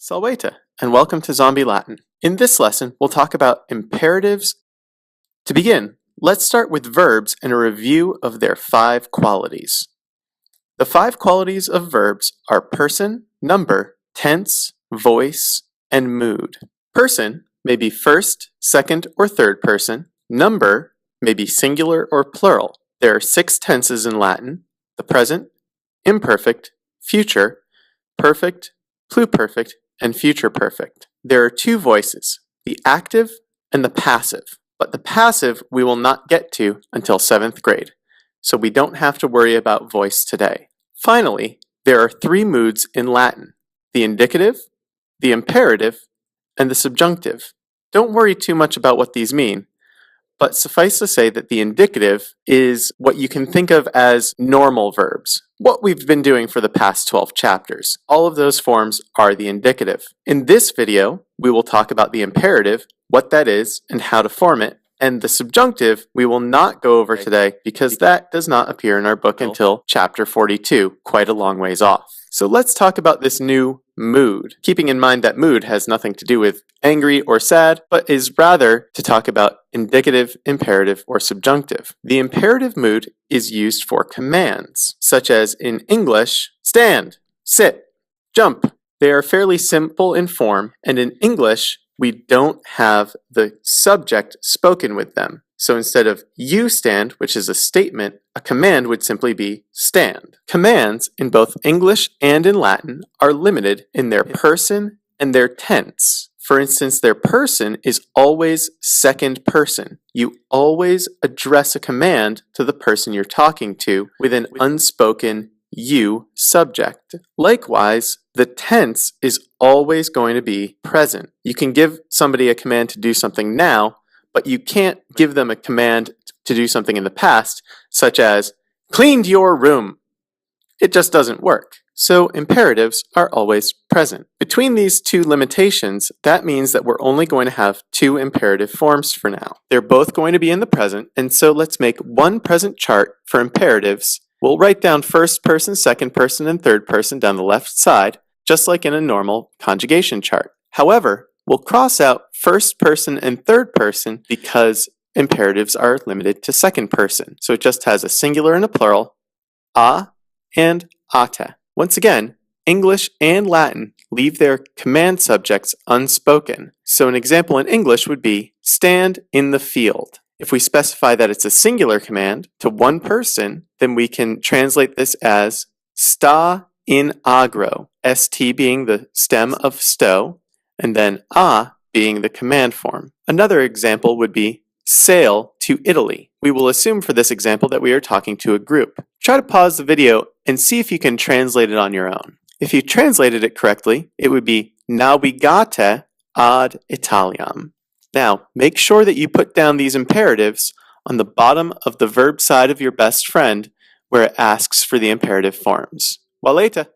Salvete, and welcome to Zombie Latin. In this lesson, we'll talk about imperatives. To begin, let's start with verbs and a review of their 5 qualities. The 5 qualities of verbs are person, number, tense, voice, and mood. Person may be first, second, or third person. Number may be singular or plural. There are 6 tenses in Latin: the present, imperfect, future, perfect, pluperfect, and future perfect. There are 2 voices, the active and the passive, but the passive we will not get to until 7th grade, so we don't have to worry about voice today. Finally, there are 3 moods in Latin: the indicative, the imperative, and the subjunctive. Don't worry too much about what these mean, but suffice to say that the indicative is what you can think of as normal verbs, what we've been doing for the past 12 chapters. All of those forms are the indicative. In this video, we will talk about the imperative, what that is, and how to form it. And the subjunctive we will not go over today because that does not appear in our book until chapter 42, quite a long ways off. So let's talk about this new mood, keeping in mind that mood has nothing to do with angry or sad, but is rather to talk about indicative, imperative, or subjunctive. The imperative mood is used for commands, such as in English, stand, sit, jump. They are fairly simple in form, and in English, we don't have the subject spoken with them. So instead of you stand, which is a statement, a command would simply be stand. Commands in both English and in Latin are limited in their person and their tense. For instance, their person is always second person. You always address a command to the person you're talking to with an unspoken you subject. Likewise, the tense is always going to be present. You can give somebody a command to do something now, but you can't give them a command to do something in the past, such as, cleaned your room. It just doesn't work. So imperatives are always present. Between these 2 limitations, that means that we're only going to have 2 imperative forms for now. They're both going to be in the present, and so let's make one present chart for imperatives. We'll write down first person, second person, and third person down the left side, just like in a normal conjugation chart. However, we'll cross out first person and third person because imperatives are limited to second person. So it just has a singular and a plural, a and ate. Once again, English and Latin leave their command subjects unspoken. So an example in English would be stand in the field. If we specify that it's a singular command to one person, then we can translate this as sta in agro, st being the stem of stow, and then a being the command form. Another example would be sail to Italy. We will assume for this example that we are talking to a group. Try to pause the video and see if you can translate it on your own. If you translated it correctly, it would be navigate ad Italiam. Now, make sure that you put down these imperatives on the bottom of the verb side of your best friend where it asks for the imperative forms. Waleta!